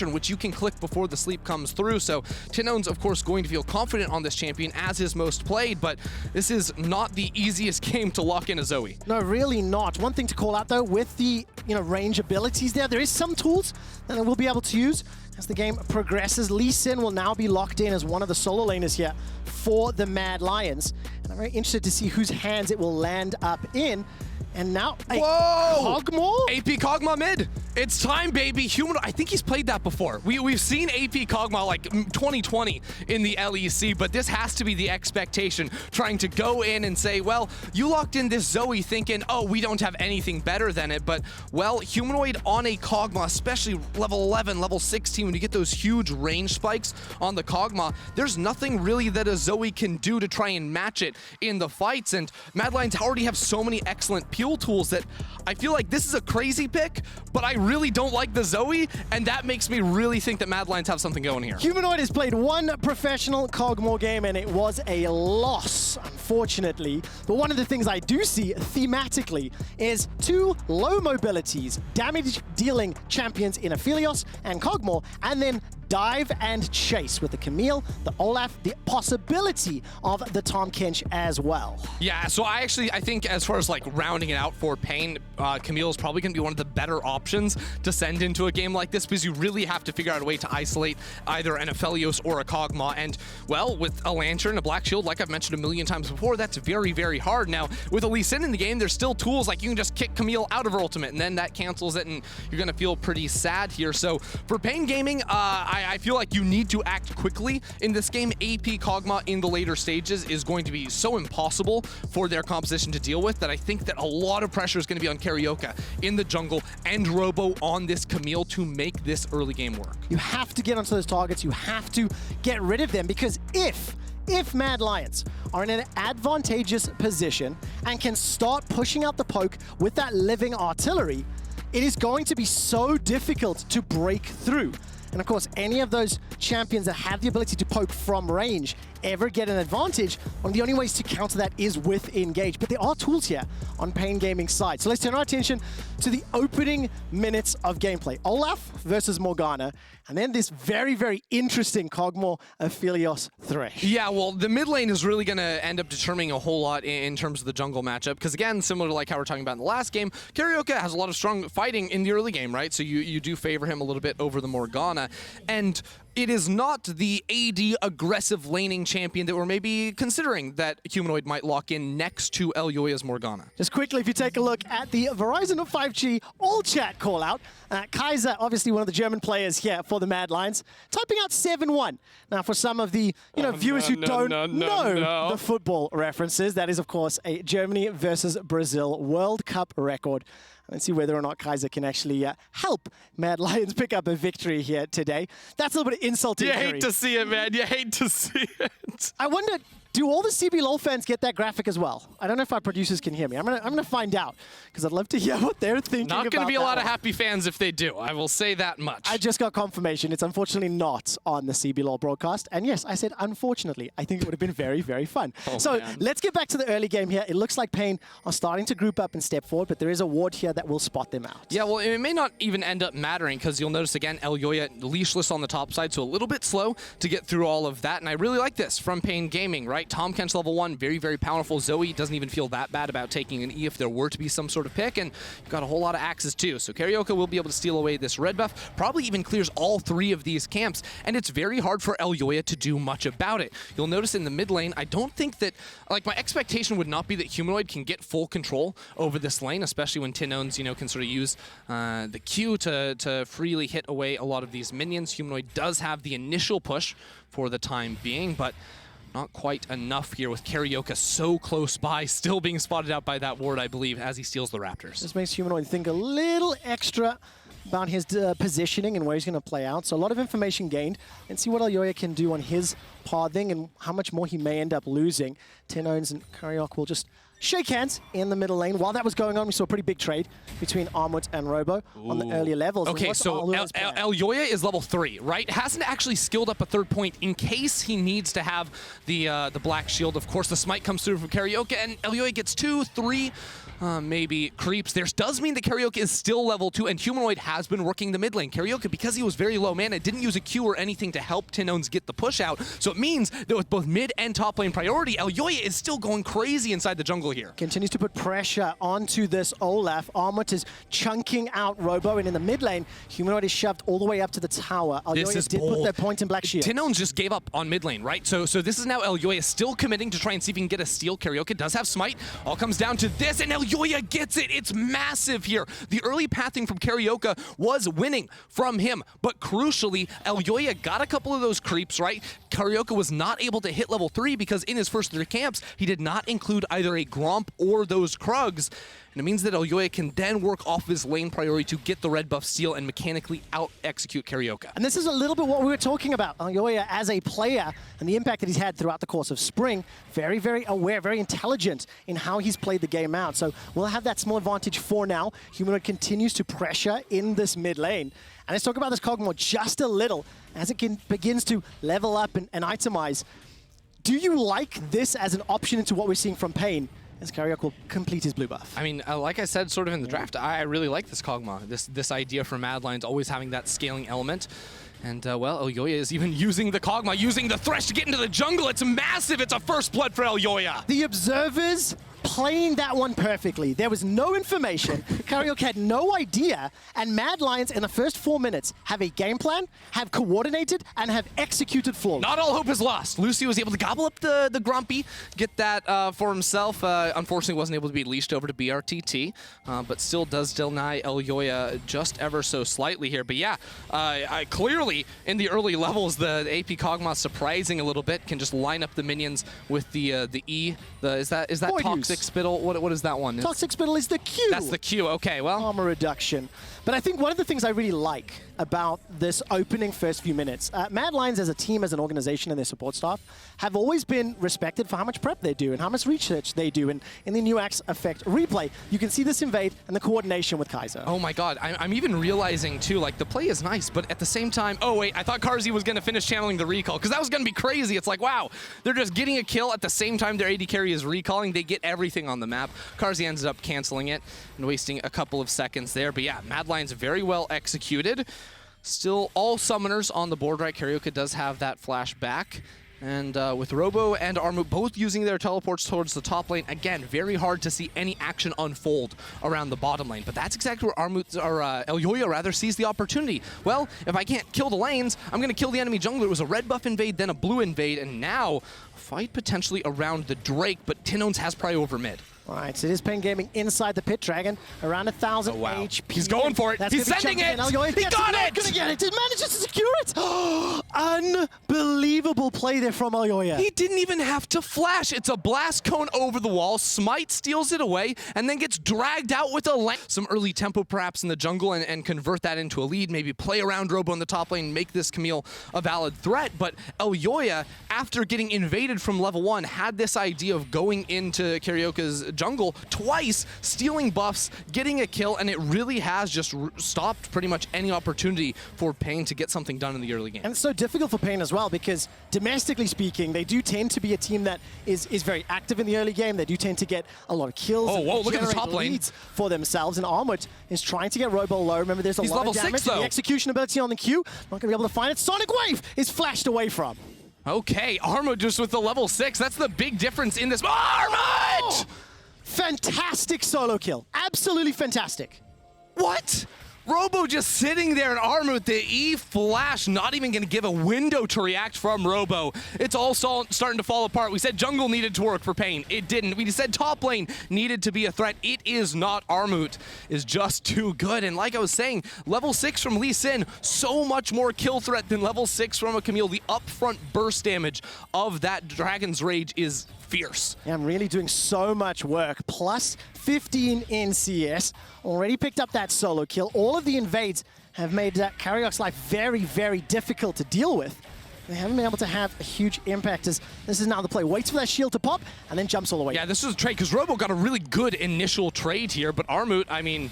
which you can click before the sleep comes through. So tinowns, of course, going to feel confident on this champion as his most played, but this is not the easiest game to lock in a Zoe. No, really not. One thing to call out though, with the range abilities there is some tools that we'll be able to use as the game progresses. Lee Sin will now be locked in as one of the solo laners here for the Mad Lions. And I'm very interested to see whose hands it will land up in. And now, whoa! kog'maw? AP kog'maw mid. It's time, baby. Humanoid. I think he's played that before. We've seen AP kog'maw like 2020 in the LEC, but this has to be the expectation, trying to go in and say, well, you locked in this Zoe thinking, oh, we don't have anything better than it. But, well, Humanoid on a kog'maw, especially level 11, level 16, when you get those huge range spikes on the kog'maw, there's nothing really that a Zoe can do to try and match it in the fights. And Mad Lions already have so many excellent tools that I feel like this is a crazy pick, but I really don't like the Zoe, and that makes me really think that Mad Lions have something going here. Humanoid has played one professional kog'maw game, and it was a loss, unfortunately. But one of the things I do see thematically is two low mobilities, damage-dealing champions in APhelios and kog'maw, and then dive and chase with the Camille, the Olaf, the possibility of the Tahm Kench as well. Yeah, so I think as far as like rounding it out for Pain, Camille is probably going to be one of the better options to send into a game like this, because you really have to figure out a way to isolate either an APhelios or a kog'maw. And, well, with a Lantern, a Black Shield, like I've mentioned a million times before, that's very, very hard. Now, with a Lee Sin in the game, there's still tools like you can just kick Camille out of her ultimate, and then that cancels it, and you're going to feel pretty sad here. So for Pain Gaming, I feel like you need to act quickly in this game. AP kog'maw in the later stages is going to be so impossible for their composition to deal with that I think that a lot of pressure is going to be on Cariok in the jungle and Robo on this Camille to make this early game work. You have to get onto those targets. You have to get rid of them, because if Mad Lions are in an advantageous position and can start pushing out the poke with that living artillery, it is going to be so difficult to break through. And of course, any of those champions that have the ability to poke from range ever get an advantage, one of the only ways to counter that is with engage. But there are tools here on Pain Gaming's side. So let's turn our attention to the opening minutes of gameplay. Olaf versus Morgana, and then this very, very interesting kog'maw APhelios Thresh. Yeah, well, the mid lane is really going to end up determining a whole lot in terms of the jungle matchup, because again, similar to like how we're talking about in the last game, Cariok has a lot of strong fighting in the early game, right? So you do favor him a little bit over the Morgana. And it is not the AD aggressive laning champion that we're maybe considering that Humanoid might lock in next to Elyoya's Morgana. Just quickly, if you take a look at the Verizon 5G all chat call out, Kaiser, obviously one of the German players here for the Mad Lions, typing out 7-1. Now, for some of the viewers who don't know the football references, that is, of course, a Germany versus Brazil World Cup record. Let's see whether or not Kaiser can actually help Mad Lions pick up a victory here today. That's a little bit insulting. You hate to see it, man. You hate to see it. I wonder, do all the CBLOL fans get that graphic as well? I don't know if our producers can hear me. I'm gonna find out, because I'd love to hear what they're thinking about. Not going to be a lot one. of happy fans if they do. I will say that much. I just got confirmation. It's unfortunately not on the CBLOL broadcast. And yes, I said unfortunately. I think it would have been very, very fun. So let's get back to the early game here. It looks like Pain are starting to group up and step forward, but there is a ward here that will spot them out. Yeah, well, it may not even end up mattering, because you'll notice again, Elyoya leashless on the top side, so a little bit slow to get through all of that. And I really like this from Pain Gaming, right? Tahm Kench level 1, very, very powerful. Zoe doesn't even feel that bad about taking an E if there were to be some sort of pick, and you've got a whole lot of axes too. So Cariok will be able to steal away this red buff, probably even clears all 3 of these camps, and it's very hard for Elyoya to do much about it. You'll notice in the mid lane, I don't think that, like, my expectation would not be that Humanoid can get full control over this lane, especially when tinowns, can sort of use the Q to freely hit away a lot of these minions. Humanoid does have the initial push for the time being, but not quite enough here with Cariok so close by, still being spotted out by that ward, I believe, as he steals the Raptors. This makes Humanoid think a little extra about his positioning and where he's going to play out. So a lot of information gained, and see what Elyoya can do on his pathing and how much more he may end up losing. tinowns and Cariok will just shake hands in the middle lane. While that was going on, we saw a pretty big trade between Armut and Robo on the earlier levels. Okay, so Elyoya is level 3, right? Hasn't actually skilled up a 3rd point in case he needs to have the Black Shield. Of course, the smite comes through from Cariok, and Elyoya gets 2, 3. maybe creeps. There does mean that Cariok is still level 2, and Humanoid has been working the mid lane. Cariok, because he was very low mana, didn't use a Q or anything to help tinowns get the push out, so it means that with both mid and top lane priority, Elyoya is still going crazy inside the jungle here. Continues to put pressure onto this Olaf. Armut is chunking out Robo, and in the mid lane, Humanoid is shoved all the way up to the tower. Elyoya did put their point in black shield. tinowns just gave up on mid lane, right? So this is now Elyoya still committing to try and see if he can get a steal. Cariok does have smite. All comes down to this, and Elyoya gets it. It's massive here. The early pathing from Cariok was winning from him, but crucially, Elyoya got a couple of those creeps, right? Cariok was not able to hit level 3 because in his first 3 camps, he did not include either a Gromp or those Krugs. And it means that Elyoya can then work off his lane priority to get the red buff steal and mechanically out-execute Cariok. And this is a little bit what we were talking about. Elyoya as a player and the impact that he's had throughout the course of spring. Very, very aware, very intelligent in how he's played the game out. So we'll have that small advantage for now. Humanoid continues to pressure in this mid lane. And let's talk about this kog'maw just a little as it begins to level up and itemize. Do you like this as an option into what we're seeing from Pain? As Cariok will complete his blue buff. I mean, like I said, sort of in the draft, I really like this kog'maw. This idea for Mad Lions always having that scaling element. And, well, Elyoya is even using the kog'maw, using the Thresh to get into the jungle. It's massive. It's a first blood for Elyoya. The observers playing that one perfectly. There was no information. Cariok had no idea. And Mad Lions in the first 4 minutes have a game plan, have coordinated, and have executed flawlessly. Not all hope is lost. Luci was able to gobble up the Grumpy, get that for himself. Unfortunately, wasn't able to be leashed over to brTT, but still does deny Elyoya just ever so slightly here. But yeah, clearly in the early levels, the AP kog'maw surprising a little bit, can just line up the minions with the E. Is that Toxic Spittle? What is that one? Toxic Spittle is the Q. That's the Q. Okay, well. Armor reduction. But I think one of the things I really like about this opening first few minutes, Mad Lions as a team, as an organization, and their support staff have always been respected for how much prep they do and how much research they do. And in the new Axe Effect replay, you can see this invade and the coordination with Kaiser. Oh my god, I'm even realizing too, like, the play is nice, but at the same time, oh wait, I thought Carzzy was going to finish channeling the recall, because that was going to be crazy. It's like, wow, they're just getting a kill at the same time their AD carry is recalling. They get everything on the map. Carzzy ends up canceling it and wasting a couple of seconds there. But yeah, Mad Lions very well executed. Still all summoners on the board, right? Cariok does have that flash back. And with Robo and Armut both using their teleports towards the top lane, again, very hard to see any action unfold around the bottom lane. But that's exactly where Elyoya rather sees the opportunity. Well, if I can't kill the lanes, I'm going to kill the enemy jungler. It was a red buff invade, then a blue invade, and now fight potentially around the Drake, but tinowns has prio over mid. All right, so it is Pain Gaming inside the Pit Dragon, around 1,000 HP. He's going for it. He's sending it. He got it. Gonna get it. He manages to secure it. Unbelievable play there from Elyoya. He didn't even have to flash. It's a blast cone over the wall. Smite steals it away and then gets dragged out with a lane. Some early tempo perhaps in the jungle and convert that into a lead. Maybe play around Robo in the top lane, make this Camille a valid threat. But Elyoya, after getting invaded from level 1, had this idea of going into Cariok's jungle twice, stealing buffs, getting a kill, and it really has just stopped pretty much any opportunity for Pain to get something done in the early game. And it's so difficult for Pain as well, because domestically speaking, they do tend to be a team that is very active in the early game. They do tend to get a lot of kills. Oh, whoa, look at the top lane. For themselves, and Armut is trying to get Robo low. Remember, there's a lot of damage. The execution ability on the Q, not going to be able to find it. Sonic Wave is flashed away from. Okay, Armut just with the level 6. That's the big difference in this. Armut! Oh! Fantastic solo kill. Absolutely fantastic. What? Robo just sitting there and Armut with the E flash, not even going to give a window to react from Robo. It's all starting to fall apart. We said jungle needed to work for Pain. It didn't. We said top lane needed to be a threat. It is not. Armut is just too good. And like I was saying, level 6 from Lee Sin, so much more kill threat than level 6 from a Camille. The upfront burst damage of that Dragon's Rage is fierce. Yeah, I'm really doing so much work. Plus 15 in CS. Already picked up that solo kill. All of the invades have made Cariok's life very, very difficult to deal with. They haven't been able to have a huge impact as this is now the play. Waits for that shield to pop and then jumps all the way. Yeah, this is a trade because Robo got a really good initial trade here, but Armut, I mean,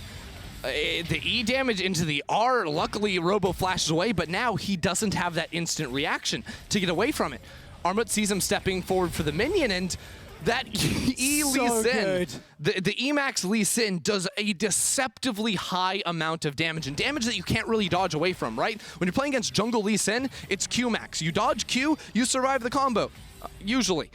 the E damage into the R, luckily Robo flashes away, but now he doesn't have that instant reaction to get away from it. Armut sees him stepping forward for the minion, and That E Lee So Sin, good. the Emax Lee Sin does a deceptively high amount of damage, and damage that you can't really dodge away from, right? When you're playing against jungle Lee Sin, it's Q max. You dodge Q, you survive the combo, usually.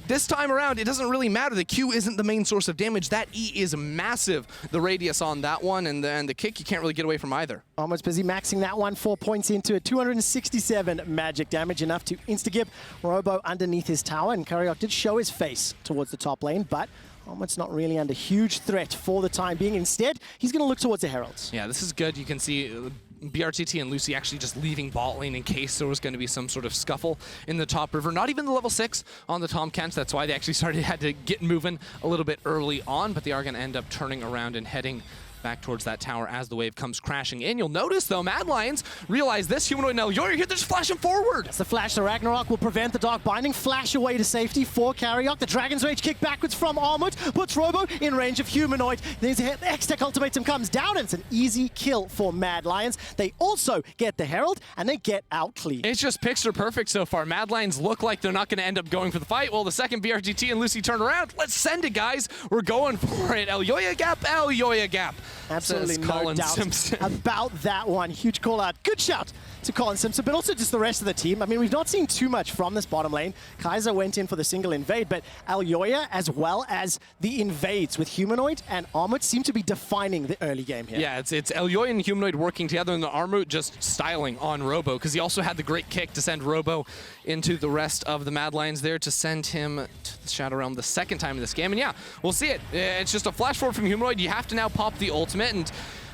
This time around, it doesn't really matter. The Q isn't the main source of damage. That E is massive. The radius on that one and the kick, you can't really get away from either. Almost busy maxing that one, 4 points into it. 267 magic damage, enough to insta-gib Robo underneath his tower. And Cariok did show his face towards the top lane, but Armut's not really under huge threat for the time being. Instead, he's going to look towards the Heralds. Yeah, this is good. You can see brTT and Luci actually just leaving bot lane in case there was going to be some sort of scuffle in the top river. Not even the level 6 on the Tahm Kench. That's why they actually had to get moving a little bit early on, but they are going to end up turning around and heading back towards that tower as the wave comes crashing in. You'll notice, though, Mad Lions realize this. Humanoid and Elyoya here, they're just flashing forward. That's the flash. The Ragnarok will prevent the Dark Binding. Flash away to safety for Cariok. The Dragon's Rage kick backwards from Armut puts Robo in range of Humanoid. Then the X-Tech Ultimatum comes down, and it's an easy kill for Mad Lions. They also get the Herald, and they get out clean. It's just picture perfect so far. Mad Lions look like they're not going to end up going for the fight. Well, the second brTT and Luci turn around, let's send it, guys. We're going for it. Elyoya gap. Absolutely no Colin doubt Simpson. about that one. Huge call out. Good shout to Colin Simpson, but also just the rest of the team. I mean, we've not seen too much from this bottom lane. Kaiser went in for the single invade, but Elyoya, as well as the invades with Humanoid and Armut, seem to be defining the early game here. Yeah, it's Elyoya and Humanoid working together, and the Armut just styling on Robo, because he also had the great kick to send Robo into the rest of the Mad Lions there to send him to the Shadow Realm the second time in this game. And yeah, we'll see it. It's just a flash forward from Humanoid. You have to now pop the ultimate, and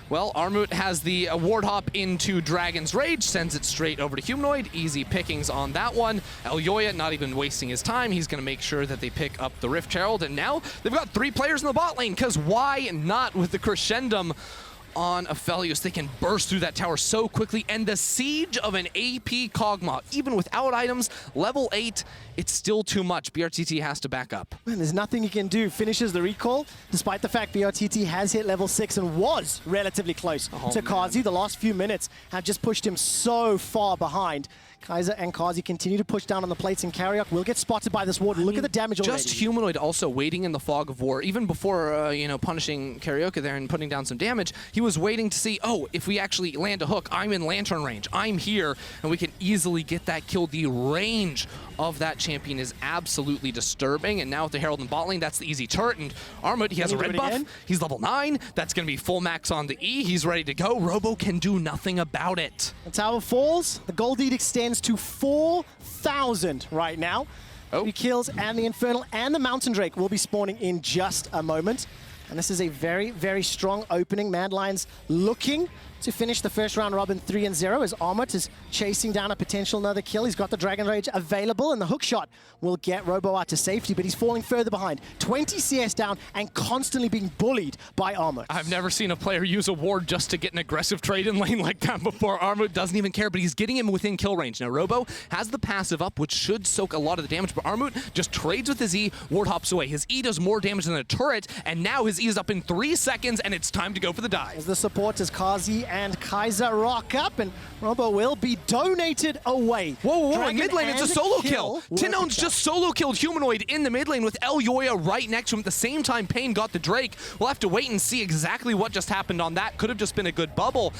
well, Armut has the ward hop into Dragon's Rage, sends it straight over to Humanoid. Easy pickings on that one. Elyoya not even wasting his time. He's going to make sure that they pick up the Rift Herald, and now they've got 3 players in the bot lane, because why not with the Crescendum on APhelios? They can burst through that tower so quickly, and the siege of an AP kog'maw, even without items, level 8, it's still too much. brTT has to back up. Man, there's nothing he can do. Finishes the recall, despite the fact brTT has hit level 6 and was relatively close to Carzzy. The last few minutes have just pushed him so far behind. Kaiser and Carzzy continue to push down on the plates, and Cariok will get spotted by this ward. Look at the damage already. Just Humanoid also waiting in the fog of war. Even before, punishing Cariok there and putting down some damage, he was waiting to see, oh, if we actually land a hook, I'm in lantern range. I'm here, and we can easily get that kill. The range of that champion is absolutely disturbing, and now with the Herald and bot lane, that's the easy turret, and Armut, he has a red buff. He's level 9. That's going to be full max on the E. He's ready to go. Robo can do nothing about it. The tower falls. The gold lead extends to 4,000 right now. 3 kills, and the Infernal and the Mountain Drake will be spawning in just a moment. And this is a very, very strong opening. Mad Lions looking to finish the first round robin 3-0 as Armut is chasing down a potential another kill. He's got the Dragon Rage available, and the hook shot will get Robo out to safety, but he's falling further behind. 20 CS down and constantly being bullied by Armut. I've never seen a player use a ward just to get an aggressive trade in lane like that before. Armut doesn't even care, but he's getting him within kill range. Now, Robo has the passive up, which should soak a lot of the damage, but Armut just trades with his E, ward hops away. His E does more damage than a turret, and now his E is up in 3 seconds, and it's time to go for the dive. As the support as Carzzy and Kaiser rock up, and Robo will be donated away. Whoa, in mid lane, it's a solo kill. tinowns just solo killed Humanoid in the mid lane with Elyoya right next to him. At the same time, Pain got the Drake. We'll have to wait and see exactly what just happened on that. Could have just been a good bubble.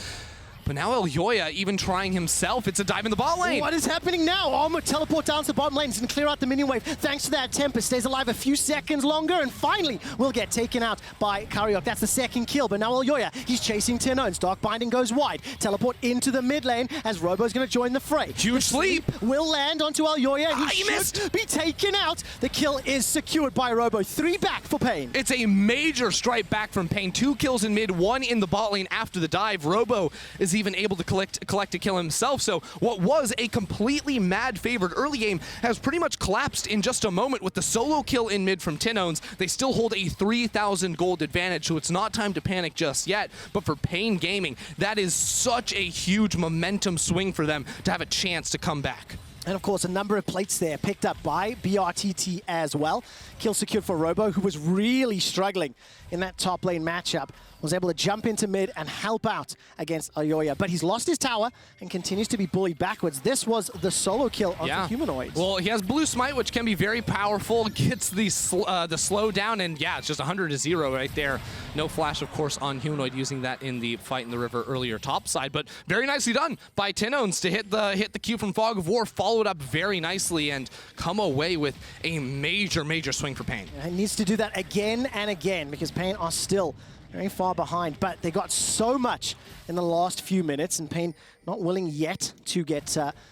But now Elyoya even trying himself. It's a dive in the bot lane. What is happening now? Armut teleport down to the bottom lane and clear out the minion wave. Thanks to that Tempest, stays alive a few seconds longer, and finally will get taken out by Cariok. That's the second kill, but now Elyoya, he's chasing tinowns. Dark Binding goes wide. Teleport into the mid lane as Robo's going to join the fray. Huge sleep. Will land onto Elyoya. He should be taken out. The kill is secured by Robo. 3 back for Pain. It's a major strike back from Pain. 2 kills in mid, 1 in the bot lane after the dive. Robo is even able to collect a kill himself. So what was a completely mad favored early game has pretty much collapsed in just a moment with the solo kill in mid from tinowns. They still hold a 3,000 gold advantage, so it's not time to panic just yet. But for Pain Gaming, that is such a huge momentum swing for them to have a chance to come back. And of course, a number of plates there picked up by brTT as well. Kill secured for Robo, who was really struggling in that top lane matchup. Was able to jump into mid and help out against Elyoya. But he's lost his tower and continues to be bullied backwards. This was the solo kill of the Humanoid. Well, he has Blue Smite, which can be very powerful. Gets the slow down, and yeah, it's just 100-0 right there. No flash, of course, on Humanoid, using that in the fight in the river earlier top side. But very nicely done by tinowns to hit the Q from Fog of War, followed up very nicely, and come away with a major, major swing for Pain. He needs to do that again and again, because Pain are still very far behind, but they got so much in the last few minutes, and Pain not willing yet to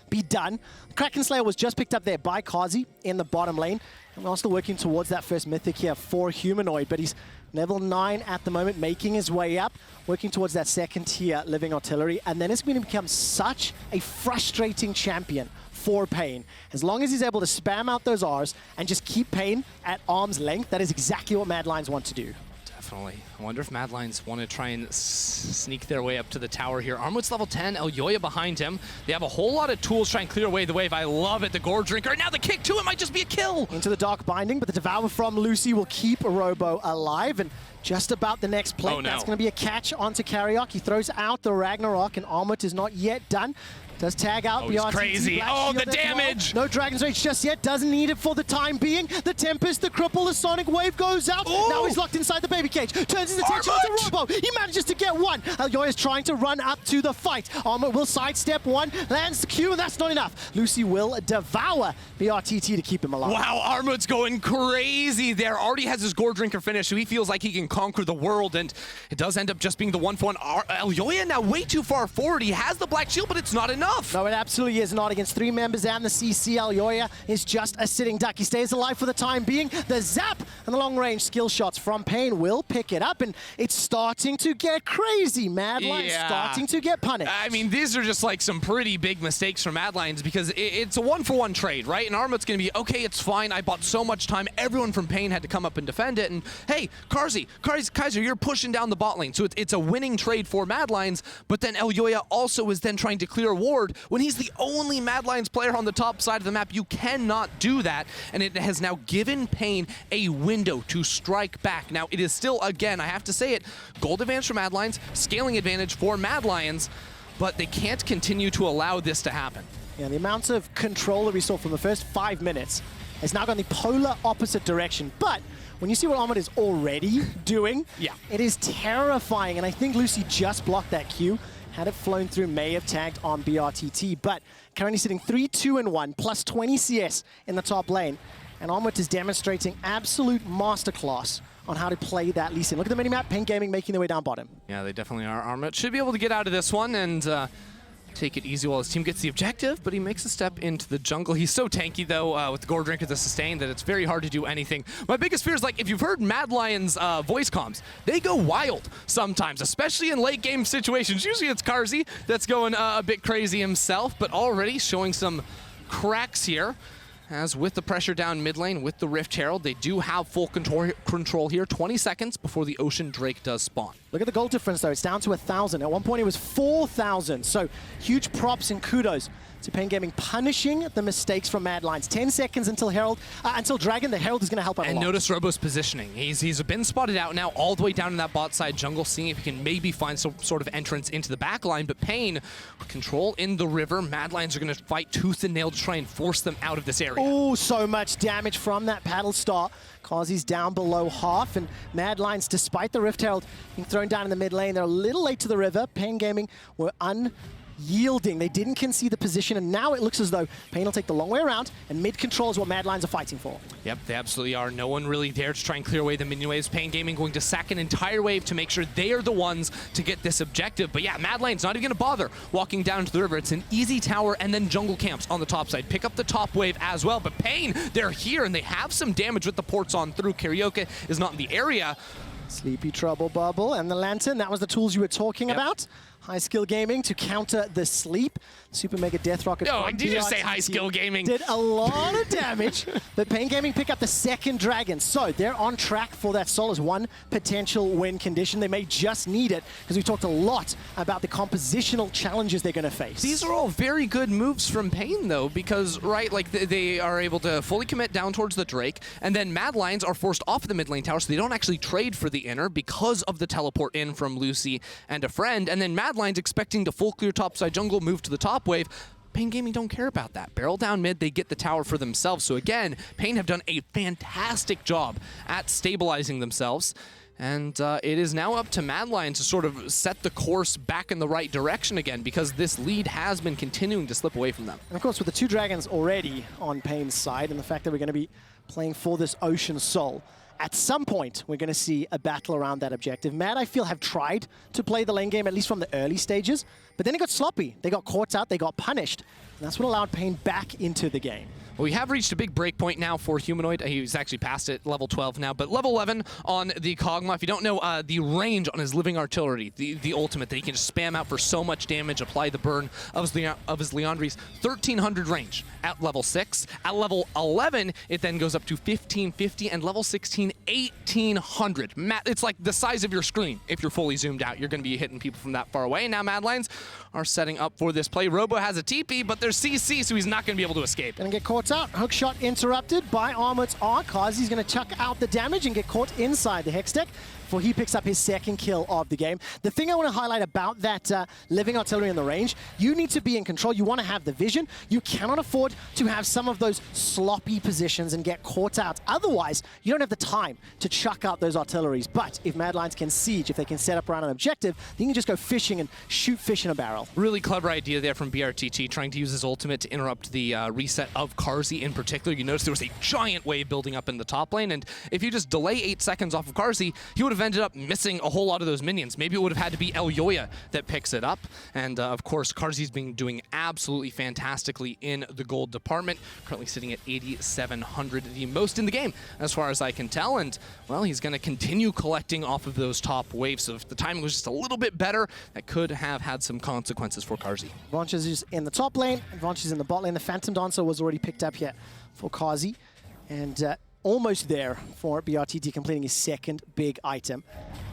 be done. Kraken Slayer was just picked up there by Carzzy in the bottom lane, and we're still working towards that first mythic here for Humanoid, but he's level 9 at the moment, making his way up, working towards that second tier living artillery, and then it's going to become such a frustrating champion for Pain. As long as he's able to spam out those Rs and just keep Pain at arm's length, that is exactly what Mad Lions want to do. Definitely. I wonder if Mad Lions want to try and sneak their way up to the tower here. Armut's level 10, Elyoya behind him. They have a whole lot of tools trying to clear away the wave. I love it. The Gore Drinker. And now the kick to it might just be a kill. Into the Dark Binding, but the Devour from Luci will keep Robo alive. And just about the next plate, that's going to be a catch onto Cariok. He throws out the Ragnarok, and Armut is not yet done. Does tag out he's crazy. Oh, the damage! Well. No Dragon's Rage just yet. Doesn't need it for the time being. The Tempest, the Cripple, the Sonic Wave goes out. Ooh. Now he's locked inside the baby cage. Turns his attention to Robo. He manages to get one. Elyoya is trying to run up to the fight. Armut will sidestep one. Lands the Q, and that's not enough. Luci will devour brTT to keep him alive. Wow, Armut's going crazy there. Already has his Gore Drinker finish, so he feels like he can conquer the world, and it does end up just being the 1-for-1. Elyoya now way too far forward. He has the Black Shield, but it's not enough. No, it absolutely is not against 3 members and the CC. Elyoya is just a sitting duck. He stays alive for the time being. The zap and the long-range skill shots from Pain will pick it up, and it's starting to get crazy. Mad Lions starting to get punished. I mean, these are just like some pretty big mistakes from Mad Lions, because it's a 1-for-1 trade, right? And Armut's going to be, okay, it's fine. I bought so much time. Everyone from Pain had to come up and defend it. And hey, Kaiser, you're pushing down the bot lane. So it's a winning trade for Mad Lions, but then Elyoya also is then trying to clear a ward when he's the only Mad Lions player on the top side of the map. You cannot do that, and it has now given Pain a window to strike back. Now, it is still, again, I have to say it, gold advantage for Mad Lions, scaling advantage for Mad Lions, but they can't continue to allow this to happen. Yeah, the amount of control that we saw from the first 5 minutes has now gone the polar opposite direction, but when you see what Armut is already doing, it is terrifying, and I think Luci just blocked that Q. Had it flown through, may have tagged on brTT, but currently sitting 3-2-1, plus 20 CS in the top lane. And Armut is demonstrating absolute masterclass on how to play that Lee Sin. Look at the minimap, Pain Gaming making their way down bottom. Yeah, they definitely are. Armut should be able to get out of this one and take it easy while his team gets the objective, but he makes a step into the jungle. He's so tanky, though, with the Gore Drinker to sustain, that it's very hard to do anything. My biggest fear is, like, if you've heard Mad Lions' voice comms, they go wild sometimes, especially in late-game situations. Usually it's Carzzy that's going a bit crazy himself, but already showing some cracks here. As with the pressure down mid lane, with the Rift Herald, they do have full control here. 20 seconds before the Ocean Drake does spawn. Look at the gold difference, though. It's down to 1,000. At one point, it was 4,000. So huge props and kudos to Pain Gaming punishing the mistakes from Mad Lions. 10 seconds until Dragon. The Herald is going to help out a lot. And notice Robo's positioning. He's been spotted out now all the way down in that bot side jungle, seeing if he can maybe find some sort of entrance into the back line. But Pain, control in the river. Mad Lions are going to fight tooth and nail to try and force them out of this area. Oh, so much damage from that paddle start. Carzzy's down below half, and Mad Lions, despite the Rift Herald being thrown down in the mid lane, they're a little late to the river. Pain Gaming were unyielding. They didn't concede the position, and now it looks as though Pain will take the long way around, and mid control is what Mad Lions are fighting for. Yep, they absolutely are. No one really there to try and clear away the minion waves. Pain Gaming going to sack an entire wave to make sure they are the ones to get this objective. But yeah, Mad Lions not even going to bother walking down to the river. It's an easy tower and then jungle camps on the top side. Pick up the top wave as well. But Pain, they're here, and they have some damage with the ports on through. Cariok is not in the area. Sleepy Trouble Bubble and the Lantern, that was the tools you were talking about. High Skill Gaming to counter the sleep. Super Mega Death Rocket. Oh, did you say High Skill Gaming? Did a lot of damage, but Pain Gaming pick up the second dragon. So they're on track for that Solace 1 potential win condition. They may just need it, because we talked a lot about the compositional challenges they're going to face. These are all very good moves from Pain, though, because, right, like they are able to fully commit down towards the Drake, and then Mad Lions are forced off the mid lane tower, so they don't actually trade for the inner because of the teleport in from Luci and a friend, and then Mad Lions expecting to full clear topside jungle, move to the top wave. Pain Gaming don't care about that. Barrel down mid, they get the tower for themselves. So again, Pain have done a fantastic job at stabilizing themselves. And it is now up to Mad Lions to sort of set the course back in the right direction again, because this lead has been continuing to slip away from them. And of course, with the 2 dragons already on Pain's side, and the fact that we're going to be playing for this Ocean Soul, at some point, we're going to see a battle around that objective. Mad, I feel, have tried to play the lane game, at least from the early stages, but then it got sloppy. They got caught out, they got punished, and that's what allowed Pain back into the game. Well, we have reached a big breakpoint now for Humanoid. He's actually past it, level 12 now, but level 11 on the kog'maw. If you don't know, the range on his Living Artillery, the ultimate that he can just spam out for so much damage, apply the burn of his Liandry's 1300 range at level 6. At level 11, it then goes up to 1550, and level 16, 1800. It's like the size of your screen. If you're fully zoomed out, you're going to be hitting people from that far away. Now Mad Lions are setting up for this play. Robo has a TP, but there's CC, so he's not going to be able to escape. Gonna get caught out. Hook shot interrupted by Armut's arc. Carzzy's gonna chuck out the damage and get caught inside the Hex deck before he picks up his second kill of the game. The thing I want to highlight about that Living Artillery in the range, you need to be in control. You want to have the vision. You cannot afford to have some of those sloppy positions and get caught out. Otherwise, you don't have the time to chuck out those artilleries. But if Mad Lions can siege, if they can set up around an objective, then you can just go fishing and shoot fish in a barrel. Really clever idea there from brTT, trying to use his ultimate to interrupt the reset of Carzzy in particular. You notice there was a giant wave building up in the top lane, and if you just delay 8 seconds off of Carzzy, he would have ended up missing a whole lot of those minions. Maybe it would have had to be Elyoya that picks it up. And of course, Carzzy's been doing absolutely fantastically in the gold department, currently sitting at 8,700, the most in the game as far as I can tell. And well, he's going to continue collecting off of those top waves. So if the timing was just a little bit better, that could have had some consequences for Carzzy. Advantages in the top lane, advantages in the bot lane. The Phantom Dancer was already picked up here for Carzzy, and almost there for brTT, completing his second big item.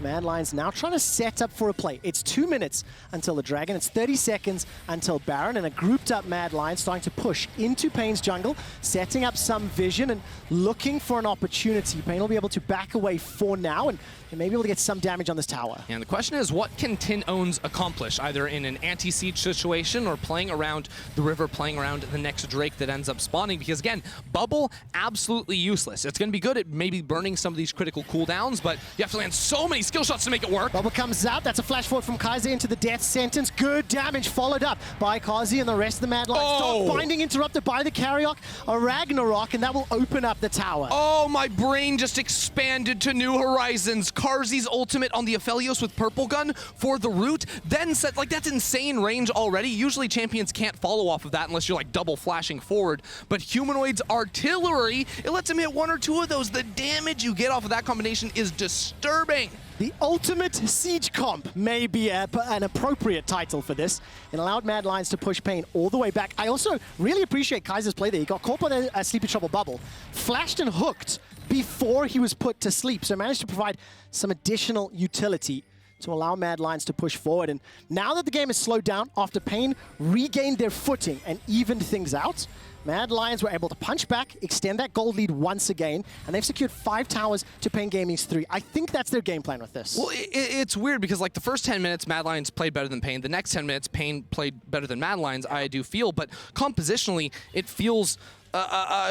Mad Lions now trying to set up for a play. It's 2 minutes until the Dragon. It's 30 seconds until Baron, and a grouped up Mad Lions starting to push into Pain's jungle, setting up some vision and looking for an opportunity. Pain will be able to back away for now and may be able to get some damage on this tower. And the question is, what can tinowns accomplish, either in an anti-siege situation or playing around the river, playing around the next Drake that ends up spawning? Because again, Bubble, absolutely useless. It's going to be good at maybe burning some of these critical cooldowns, but you have to land so many skill shots to make it work. Bubble comes out. That's a flash forward from Kaiser into the death sentence. Good damage followed up by Carzzy and the rest of the Mad Lions. Oh. Stop finding interrupted by the Cariok, a Ragnarok, and that will open up the tower. Oh, my brain just expanded to new horizons. Carzzy's ultimate on the APhelios with Purple Gun for the root, then set, like, that's insane range already. Usually champions can't follow off of that unless you're like double flashing forward, but Humanoid's artillery, it lets him hit 1 or 2 of those. The damage you get off of that combination is disturbing. The ultimate siege comp may be an appropriate title for this. It allowed Mad Lions to push Pain all the way back. I also really appreciate Kaiser's play there. He got caught by the Sleepy Trouble bubble, flashed and hooked before he was put to sleep, so managed to provide some additional utility to allow Mad Lions to push forward. And now that the game is slowed down after Pain regained their footing and evened things out, Mad Lions were able to punch back, extend that gold lead once again, and they've secured 5 towers to Pain Gaming's 3. I think that's their game plan with this. Well, it's weird because like the first 10 minutes, Mad Lions played better than Pain. The next 10 minutes, Pain played better than Mad Lions, I do feel, but compositionally, it feels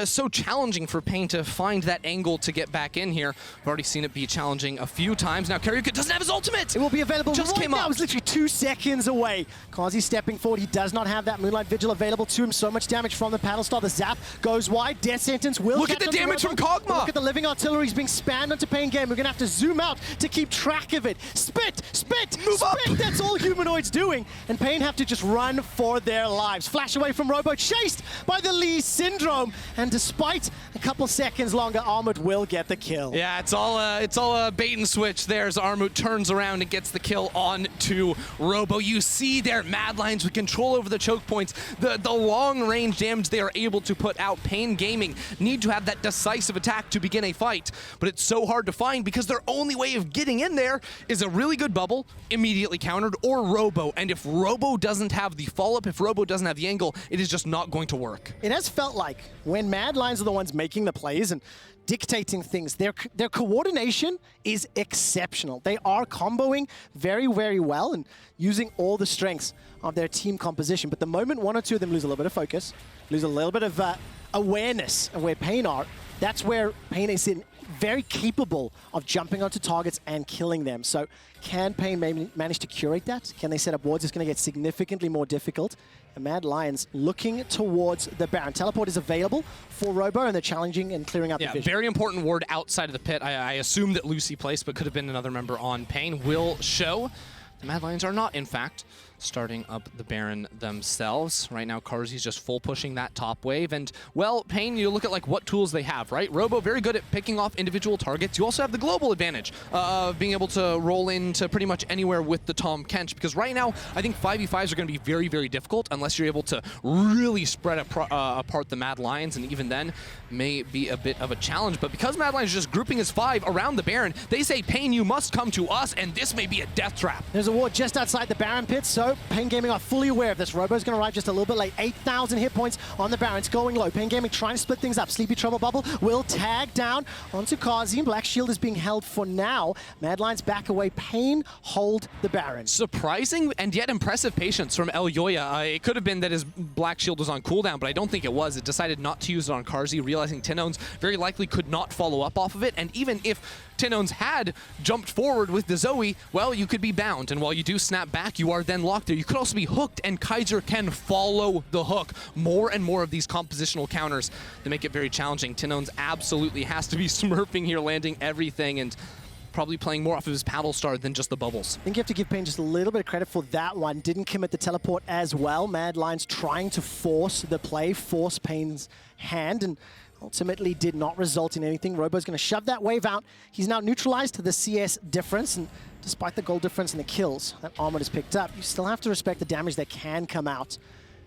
so challenging for Pain to find that angle to get back in here. I've already seen it be challenging a few times. Now Cariok doesn't have his ultimate. It will be available just right came now. up. It was literally 2 seconds away. Carzzy stepping forward. He does not have that Moonlight Vigil available to him. So much damage from the paddle Battlestar. The zap goes wide. Death sentence will Look at the damage from kog'maw. Look at the living artillery being spammed onto Pain Game. We're going to have to zoom out to keep track of it. Spit! Move up. That's all Humanoid's doing. And Pain have to just run for their lives. Flash away from Robo, chased by the Lee Syndrome. And despite a couple seconds longer, Armut will get the kill. Yeah, it's all a bait and switch there as Armut turns around and gets the kill on to Robo. You see their Mad Lions with control over the choke points. The long-range damage they are able to put out. Pain Gaming need to have that decisive attack to begin a fight, but it's so hard to find because their only way of getting in there is a really good bubble, immediately countered, or Robo. And if Robo doesn't have the follow-up, if Robo doesn't have the angle, it is just not going to work. It has felt like when Mad Lions are the ones making the plays and dictating things, their coordination is exceptional. They are comboing very, very well and using all the strengths of their team composition. But the moment one or two of them lose a little bit of focus, lose a little bit of awareness of where Pain are, that's where Pain is very capable of jumping onto targets and killing them. So can Pain manage to curate that? Can they set up wards? It's going to get significantly more difficult. And Mad Lions looking towards the Baron. Teleport is available for Robo, and they're challenging and clearing out the vision. Very important ward outside of the pit. I assume that Luci placed, but could have been another member on Pain. Will show. The Mad Lions are not, in fact, starting up the Baron themselves. Right now, Carzzy's just full pushing that top wave. And, well, Pain, you look at like what tools they have, right? Robo, very good at picking off individual targets. You also have the global advantage of being able to roll into pretty much anywhere with the Tahm Kench. Because right now, I think 5v5s are going to be very, very difficult unless you're able to really spread apart the Mad Lions. And even then, may be a bit of a challenge. But because Mad Lions are just grouping as 5 around the Baron, they say, Pain, you must come to us. And this may be a death trap. There's a ward just outside the Baron pit, so Pain Gaming are fully aware of this. Robo's going to arrive just a little bit late. 8,000 hit points on the Baron. It's going low. Pain Gaming trying to split things up. Sleepy Trouble Bubble will tag down onto Carzzy. Black Shield is being held for now. Mad Lions back away. Pain hold the Baron. Surprising and yet impressive patience from Elyoya. It could have been that his Black Shield was on cooldown, but I don't think it was. It decided not to use it on Carzzy, realizing tinowns very likely could not follow up off of it. And even if tinowns had jumped forward with the Zoe, well, you could be bound. And while you do snap back, you are then locked there. You could also be hooked, and Kaiser can follow the hook. More and more of these compositional counters to make it very challenging. tinowns absolutely has to be smurfing here, landing everything, and probably playing more off of his paddle star than just the bubbles. I think you have to give Pain just a little bit of credit for that one. Didn't commit the teleport as well. Mad Lions trying to force the play, force Pain's hand, and ultimately did not result in anything. Robo's going to shove that wave out. He's now neutralized to the CS difference, and despite the gold difference in the kills that Armut has picked up, you still have to respect the damage that can come out.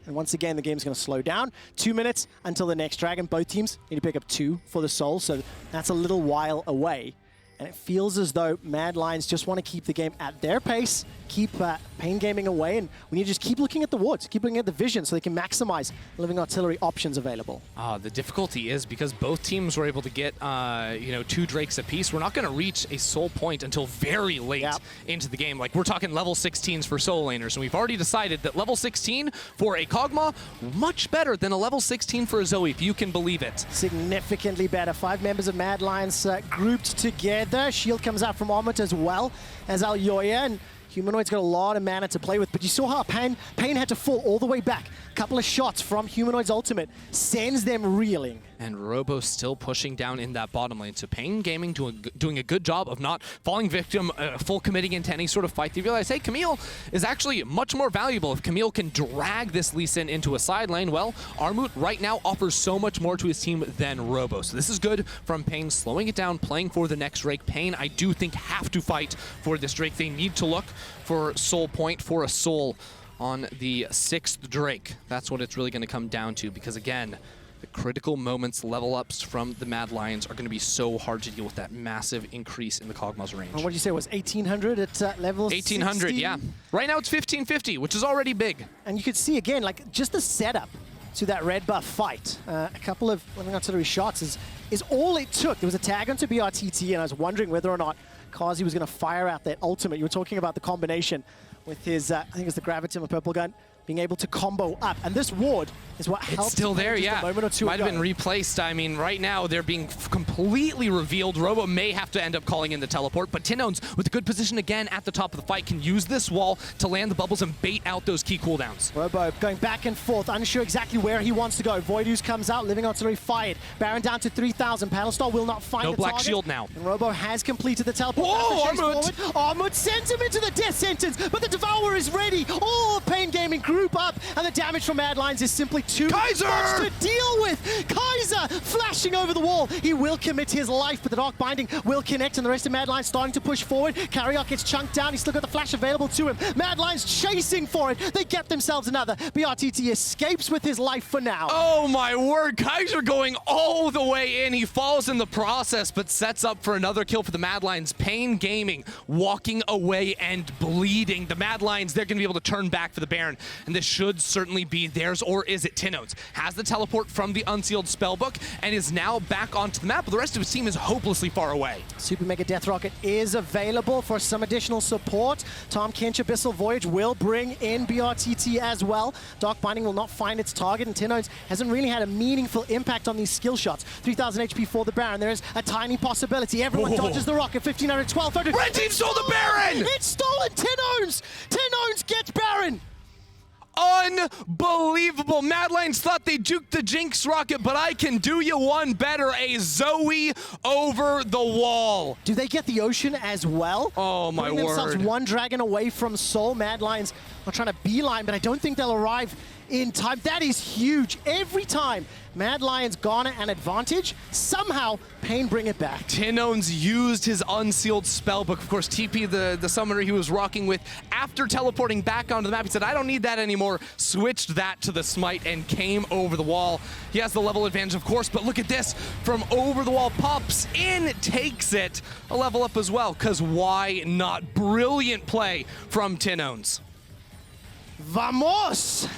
And once again, the game's going to slow down. 2 minutes until the next Dragon. Both teams need to pick up 2 for the soul, so that's a little while away. And it feels as though Mad Lions just want to keep the game at their pace, keep Pain Gaming away, and we need to just keep looking at the wards, keep looking at the vision so they can maximize living artillery options available. The difficulty is because both teams were able to get 2 Drakes apiece, we're not going to reach a soul point until very late into the game. Like, we're talking level 16s for soul laners, and we've already decided that level 16 for a kog'maw, much better than a level 16 for a Zoe, if you can believe it. Significantly better. 5 members of Mad Lions grouped together. Shield comes out from Armut as well as Elyoya, and Humanoid's got a lot of mana to play with, but you saw how Pain had to fall all the way back. A couple of shots from Humanoid's ultimate sends them reeling. And Robo still pushing down in that bottom lane. So Pain Gaming doing a good job of not falling victim, full committing into any sort of fight. They realize, hey, Camille is actually much more valuable. If Camille can drag this Lee Sin into a side lane, well, Armut right now offers so much more to his team than Robo. So this is good from Pain, slowing it down, playing for the next Drake. Pain, I do think, have to fight for this Drake. They need to look for soul point, for a soul on the 6th Drake. That's what it's really going to come down to, because again, the critical moments, level ups from the Mad Lions are going to be so hard to deal with that massive increase in the kog'maw's range. And what did you say, it was 1800 at level 1800, 16? Yeah. Right now it's 1550, which is already big. And you could see again, like, just the setup to that red buff fight. A couple of living artillery shots is all it took. There was a tag onto brTT, and I was wondering whether or not Carzzy was going to fire out that ultimate. You were talking about the combination with his, I think it's the Gravitum, a purple gun. being able to combo up. And this ward is what helps. It's still there, just yeah. a moment or two Might have ago. been replaced. I mean, right now they're being completely revealed. Robo may have to end up calling in the teleport, but tinowns with a good position again at the top of the fight can use this wall to land the bubbles and bait out those key cooldowns. Robo going back and forth, unsure exactly where he wants to go. Voidooz comes out, living artillery fired. Baron down to 3,000. Paddlestar will not find No the black target. shield now. And Robo has completed the teleport. Whoa, Armut! Armut sends him into the death sentence, but the Devourer is ready. All of Pain Gaming group up, and the damage from Mad Lions is simply too Kaiser! much to deal with. Kaiser flashing over the wall. He will commit his life, but the Dark Binding will connect, and the rest of Mad Lions starting to push forward. Cariok gets chunked down. He's still got the flash available to him. Mad Lions chasing for it. They get themselves another. brTT escapes with his life for now. Oh my word, Kaiser going all the way in. He falls in the process, but sets up for another kill for the Mad Lions. Pain Gaming walking away and bleeding. The Mad Lions, they're going to be able to turn back for the Baron, and this should certainly be theirs, or is it tinowns? Has the teleport from the unsealed spellbook and is now back onto the map, but the rest of his team is hopelessly far away. Super Mega Death Rocket is available for some additional support. Tahm, Kench, Abyssal Voyage will bring in brTT as well. Dark Binding will not find its target, and tinowns hasn't really had a meaningful impact on these skill shots. 3,000 HP for the Baron. There is a tiny possibility. Everyone dodges the rocket. 1,500, 1,200. Red team stole the Baron! It's stolen! tinowns! tinowns gets Baron! Unbelievable. Mad Lions thought they juked the Jinx rocket, but I can do you one better. A Zoe over the wall. Do they get the Ocean as well? Oh my Putting themselves word. one dragon away from Soul. Mad Lions are trying to beeline, but I don't think they'll arrive in time. That is huge. Every time Mad Lions garner an advantage, somehow Pain bring it back. tinowns used his unsealed spellbook. Of course, TP, the summoner he was rocking with, after teleporting back onto the map, he said, I don't need that anymore. Switched that to the smite and came over the wall. He has the level advantage, of course, but look at this. From over the wall, pops in, takes it. A level up as well, because why not? Brilliant play from tinowns. Vamos!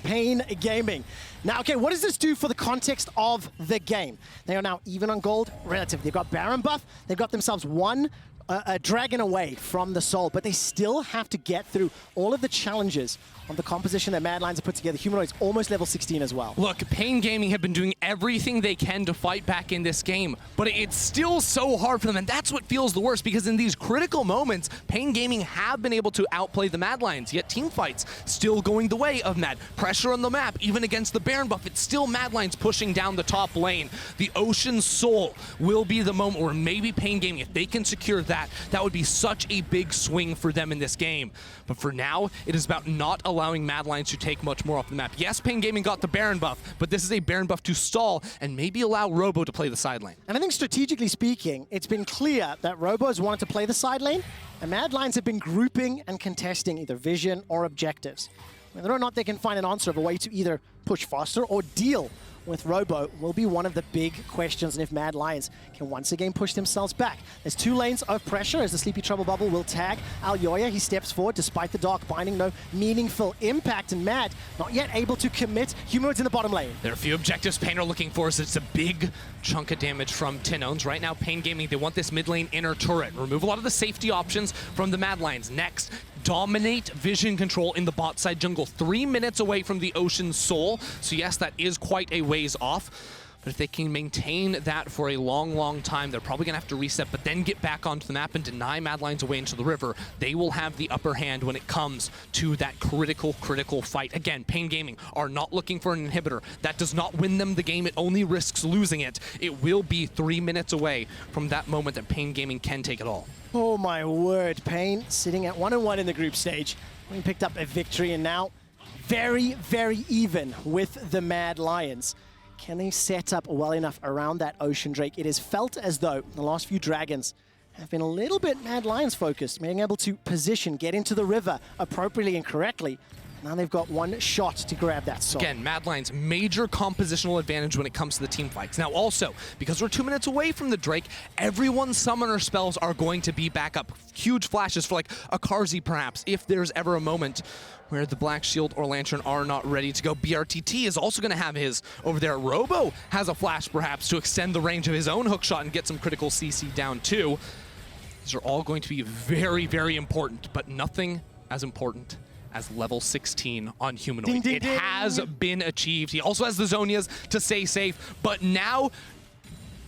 Pain Gaming. Now, okay, what does this do for the context of the game? They are now even on gold, relative. They've got Baron buff. They've got themselves one a dragon away from the Soul, but they still have to get through all of the challenges of the composition that Mad Lions have put together. Humanoid's almost level 16 as well. Look, Pain Gaming have been doing everything they can to fight back in this game, but it's still so hard for them, and that's what feels the worst, because in these critical moments, Pain Gaming have been able to outplay the Mad Lions, yet team fights still going the way of Mad. Pressure on the map, even against the Baron buff, it's still Mad Lions pushing down the top lane. The Ocean Soul will be the moment where maybe Pain Gaming, if they can secure that, that would be such a big swing for them in this game. But for now, it is about not allowing Mad Lions to take much more off the map. Yes, Pain Gaming got the Baron buff, but this is a Baron buff to stall and maybe allow Robo to play the side lane. And I think strategically speaking, it's been clear that Robo has wanted to play the side lane, and Mad Lions have been grouping and contesting either vision or objectives. Whether or not they can find an answer of a way to either push faster or deal with Robo will be one of the big questions, and if Mad Lions can once again push themselves back. There's two lanes of pressure as the Sleepy Trouble Bubble will tag Elyoya. He steps forward despite the Dark Binding, no meaningful impact, and Mad not yet able to commit. Humanoid's in the bottom lane. There are a few objectives Pain are looking for, so it's a big chunk of damage from tinowns. Right now, Pain Gaming, they want this mid lane inner turret. Remove a lot of the safety options from the Mad Lions. Next, dominate vision control in the bot side jungle. 3 minutes away from the Ocean Soul, so yes, that is quite a ways off. But if they can maintain that for a long, long time, they're probably going to have to reset, but then get back onto the map and deny Mad Lions away into the river. They will have the upper hand when it comes to that critical fight. Again, Pain Gaming are not looking for an inhibitor. That does not win them the game. It only risks losing it. It will be 3 minutes away from that moment that Pain Gaming can take it all. Oh my word, Pain sitting at 1-1 in the group stage. We picked up a victory, and now very, very even with the Mad Lions. Can they set up well enough around that Ocean Drake? It has felt as though the last few dragons have been a little bit Mad Lions focused, being able to position, get into the river appropriately and correctly. Now they've got one shot to grab that soul. Again, Mad Lions, major compositional advantage when it comes to the team fights. Now also, because we're 2 minutes away from the Drake, everyone's summoner spells are going to be back up. Huge flashes for like a Carzzy perhaps, if there's ever a moment where the Black Shield or Lantern are not ready to go. brTT is also going to have his over there. Robo has a flash perhaps to extend the range of his own hookshot and get some critical CC down too. These are all going to be very, very important, but nothing as important as level 16 on Humanoid. Ding, ding, it ding. has been achieved. He also has the Zonias to stay safe, but now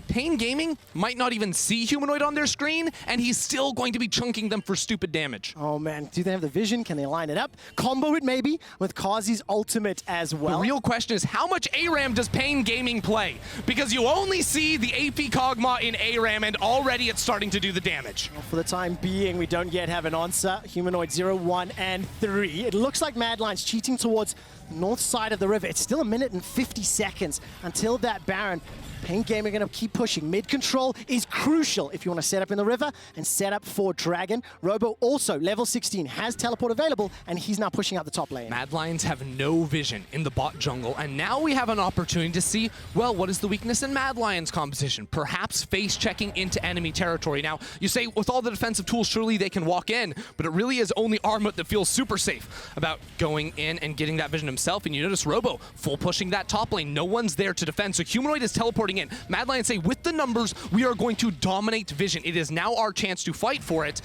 Pain Gaming might not even see Humanoid on their screen, and he's still going to be chunking them for stupid damage. Oh man, do they have the vision? Can they line it up? Combo it maybe with Carzzy's ultimate as well. The real question is, how much ARAM does Pain Gaming play? Because you only see the AP kog'maw in ARAM, and already it's starting to do the damage. Well, for the time being, we don't yet have an answer. Humanoid 0, 1, and 3. It looks like Mad Lion's cheating towards north side of the river. It's still 1 minute and 50 seconds until that Baron. Pain Gaming are going to keep pushing. Mid control is crucial if you want to set up in the river and set up for Dragon. Robo also, level 16, has teleport available, and he's now pushing out the top lane. Mad Lions have no vision in the bot jungle, and now we have an opportunity to see, well, what is the weakness in Mad Lions' composition? Perhaps face checking into enemy territory. Now, you say with all the defensive tools, surely they can walk in, but it really is only Armut that feels super safe about going in and getting that vision himself. And you notice Robo full pushing that top lane. No one's there to defend, so Humanoid is teleporting in. Mad Lions say, with the numbers, we are going to dominate vision. It is now our chance to fight for it.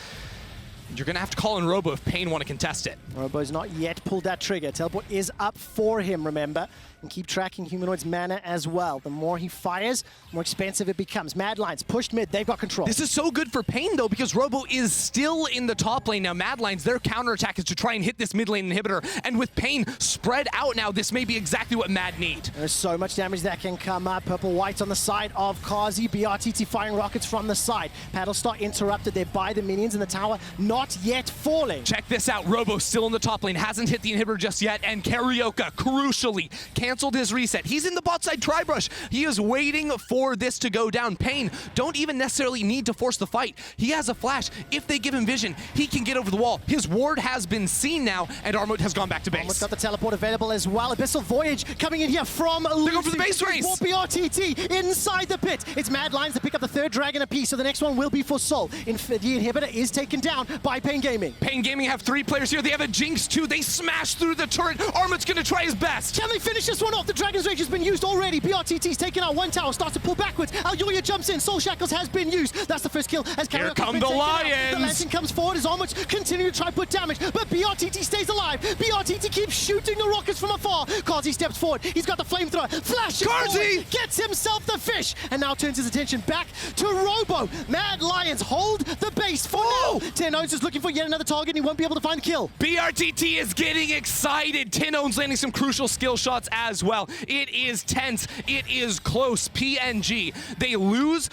You're going to have to call in Robo if Pain want to contest it. Robo's not yet pulled that trigger. Teleport is up for him, remember. And keep tracking Humanoid's mana as well. The more he fires, the more expensive it becomes. Mad Lions pushed mid. They've got control. This is so good for Pain, though, because Robo is still in the top lane. Now, Mad Lions, their counterattack is to try and hit this mid lane inhibitor. And with Pain spread out now, this may be exactly what Mad need. There's so much damage that can come up. Purple-white on the side of Carzzy. brTT firing rockets from the side. Paddle Star interrupted there by the minions in the tower. Not yet falling. Check this out. Robo still in the top lane. Hasn't hit the inhibitor just yet. And Cariok, crucially, canceled his reset. He's in the bot side tri-brush. He is waiting for this to go down. Pain don't even necessarily need to force the fight. He has a flash. If they give him vision, he can get over the wall. His ward has been seen now, and Armut has gone back to base. Armut's got the teleport available as well. Abyssal Voyage coming in here from Luci. They go for the base race. For brTT inside the pit. It's Mad Lions to pick up the third dragon apiece, so the next one will be for Soul. The inhibitor is taken down by Pain Gaming. Pain Gaming have 3 players here. They have a Jinx too. They smash through the turret. Armut's going to try his best. Can they finish this one off? The Dragon's Rage has been used already. brTT's taken out one tower, starts to pull backwards. Elyoya jumps in. Soul Shackles has been used. That's the first kill as Cariok Here come the Lions. The Lantern comes forward as Armut continue to try to put damage, but brTT stays alive. brTT keeps shooting the rockets from afar. Carzzy steps forward. He's got the flamethrower. Flashes Carzzy forward, gets himself the fish, and now turns his attention back to Robo. Mad Lions hold the base for now. tinowns is looking for yet another target, and he won't be able to find the kill. brTT is getting excited. tinowns landing some crucial skill shots as well. It is tense. It is close. PNG. They lose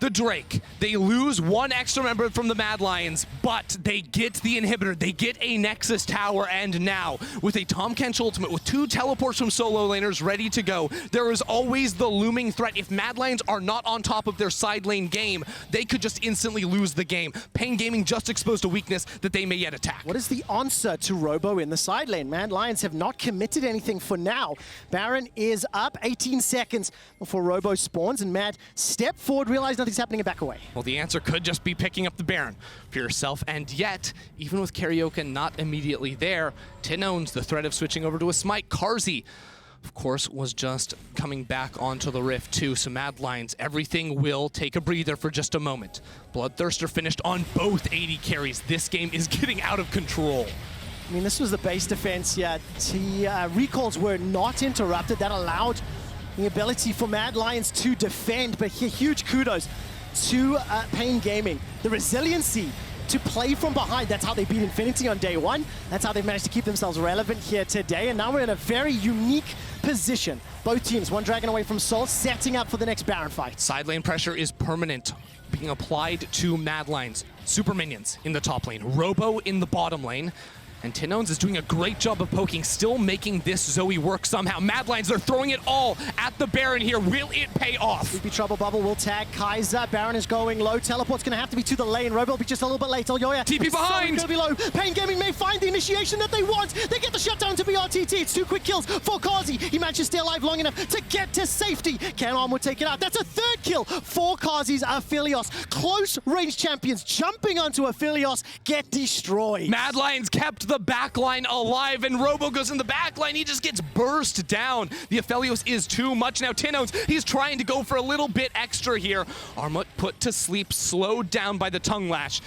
the Drake. They lose one extra member from the Mad Lions, but they get the inhibitor. They get a Nexus tower, and now, with a Tahm Kench ultimate, with 2 teleports from solo laners ready to go, there is always the looming threat. If Mad Lions are not on top of their side lane game, they could just instantly lose the game. Pain Gaming just exposed a weakness that they may yet attack. What is the answer to Robo in the side lane? Mad Lions have not committed anything for now. Baron is up, 18 seconds before Robo spawns, and Mad step forward, realize nothing's happening, and back away. Well, the answer could just be picking up the Baron for yourself, and yet, even with Cariok not immediately there, tinowns the threat of switching over to a smite. Carzzy, of course, was just coming back onto the rift too, so Mad Lions, everything will take a breather for just a moment. Bloodthirster finished on both AD carries. This game is getting out of control. I mean, this was the base defense, yeah. Recalls were not interrupted. That allowed the ability for Mad Lions to defend, but here, huge kudos to Pain Gaming. The resiliency to play from behind. That's how they beat Infinity on day 1. That's how they've managed to keep themselves relevant here today. And now we're in a very unique position. Both teams, one dragon away from Soul, setting up for the next Baron fight. Side lane pressure is permanent, being applied to Mad Lions. Super minions in the top lane, Robo in the bottom lane. And tinowns is doing a great job of poking, still making this Zoe work somehow. Mad Lions, they're throwing it all at the Baron here. Will it pay off? Sleepy Trouble Bubble will tag Kaiser. Baron is going low. Teleport's going to have to be to the lane. Robo will be just a little bit late. Elyoya TP behind. Going to be low. Pain Gaming may find the initiation that they want. They get the shutdown to brTT. It's 2 quick kills for Carzzy. He managed to stay alive long enough to get to safety. Can Armut take it out? That's a 3rd kill for Carzzy's APhelios. Close range champions jumping onto APhelios get destroyed. Mad Lions kept the backline alive, and Robo goes in the backline. He just gets burst down. The APhelios is too much now. tinowns, he's trying to go for a little bit extra here. Armut put to sleep, slowed down by the tongue lash.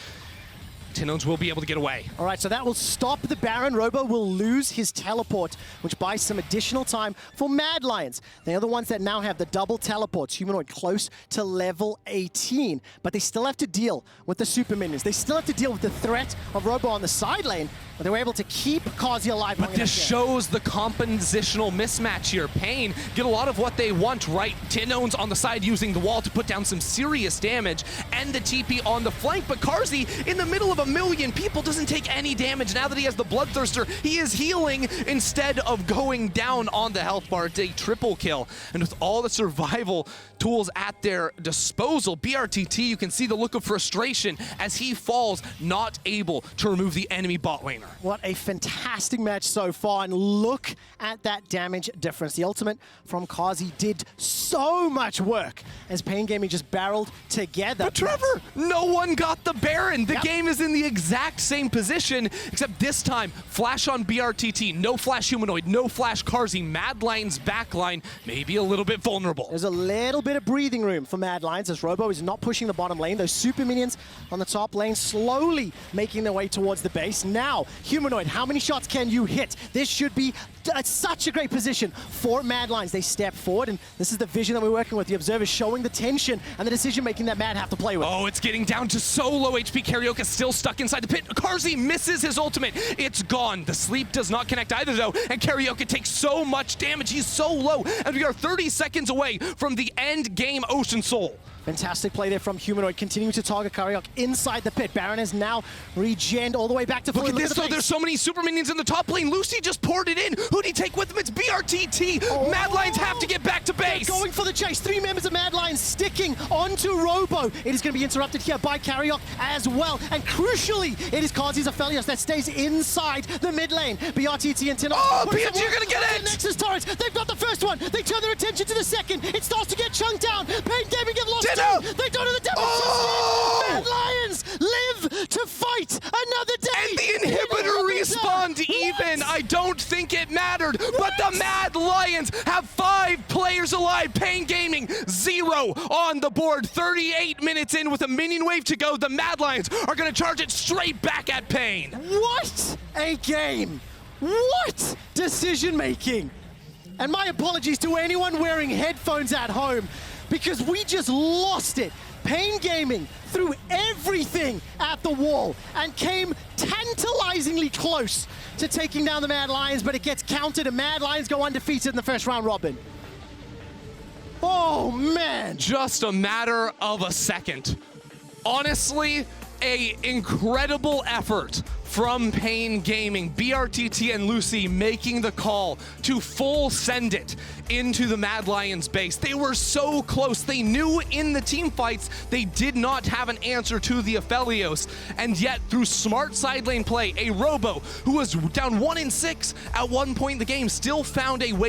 tinowns will be able to get away. All right, so that will stop the Baron. Robo will lose his teleport, which buys some additional time for Mad Lions. They are the ones that now have the double teleports. Humanoid close to level 18, but they still have to deal with the super minions. They still have to deal with the threat of Robo on the side lane, but they were able to keep Carzzy alive. But this shows the compositional mismatch here. Pain get a lot of what they want, right? tinowns on the side using the wall to put down some serious damage, and the TP on the flank, but Carzzy in the middle of a million people doesn't take any damage. Now that he has the Bloodthirster, he is healing instead of going down on the health bar. It's a triple kill, and with all the survival tools at their disposal, brTT, you can see the look of frustration as he falls, not able to remove the enemy bot laner. What a fantastic match so far, and look at that damage difference. The ultimate from Carzzy did so much work as Pain Gaming just barreled together. But Trevor, no one got the Baron. The game is in the exact same position, except this time, flash on brTT, no flash Humanoid, no flash Carzzy. Mad Lions backline maybe a little bit vulnerable. There's a little bit of breathing room for Mad Lions as Robo is not pushing the bottom lane. Those super minions on the top lane slowly making their way towards the base. Now, Humanoid, how many shots can you hit? This should be such a great position for Mad Lions. They step forward, and this is the vision that we're working with. The observers showing the tension and the decision-making that Mad have to play with. Oh, it's getting down to so low HP. Cariok is still stuck inside the pit. Carzzy misses his ultimate. It's gone. The sleep does not connect either, though, and Cariok takes so much damage. He's so low, and we are 30 seconds away from the end game Ocean Soul. Fantastic play there from Humanoid, continuing to target Cariok inside the pit. Baron is now regened all the way back to full. Look at this, though. There's so many super minions in the top lane. Luci just poured it in. Who did he take with him? It's brTT. Oh. Mad Lions have to get back to base. They're going for the chase. 3 members of Mad Lions sticking onto Robo. It is going to be interrupted here by Cariok as well. And crucially, it is Carzzy's APhelios that stays inside the mid lane. brTT and tinowns. Oh, PNG are going to get it. Nexus turrets. They've got the first one. They turn their attention to the second. It starts to get chunked down. Pain Gaming get lost. They don't have the damage. Oh! Mad Lions live to fight another day. And the inhibitor respawned even. I don't think it mattered, but the Mad Lions have 5 players alive. Pain Gaming, 0 on the board. 38 minutes in with a minion wave to go. The Mad Lions are going to charge it straight back at Pain. What a game. What decision making. And my apologies to anyone wearing headphones at home, because we just lost it. Pain Gaming threw everything at the wall and came tantalizingly close to taking down the Mad Lions, but it gets countered and Mad Lions go undefeated in the first round robin. Oh, man. Just a matter of a second. Honestly, an incredible effort from Pain Gaming. brTT and Luci making the call to full send it into the Mad Lions base. They were so close. They knew in the team fights they did not have an answer to the APhelios, and yet through smart side lane play, a Robo who was down 1 in 6 at one point in the game still found a way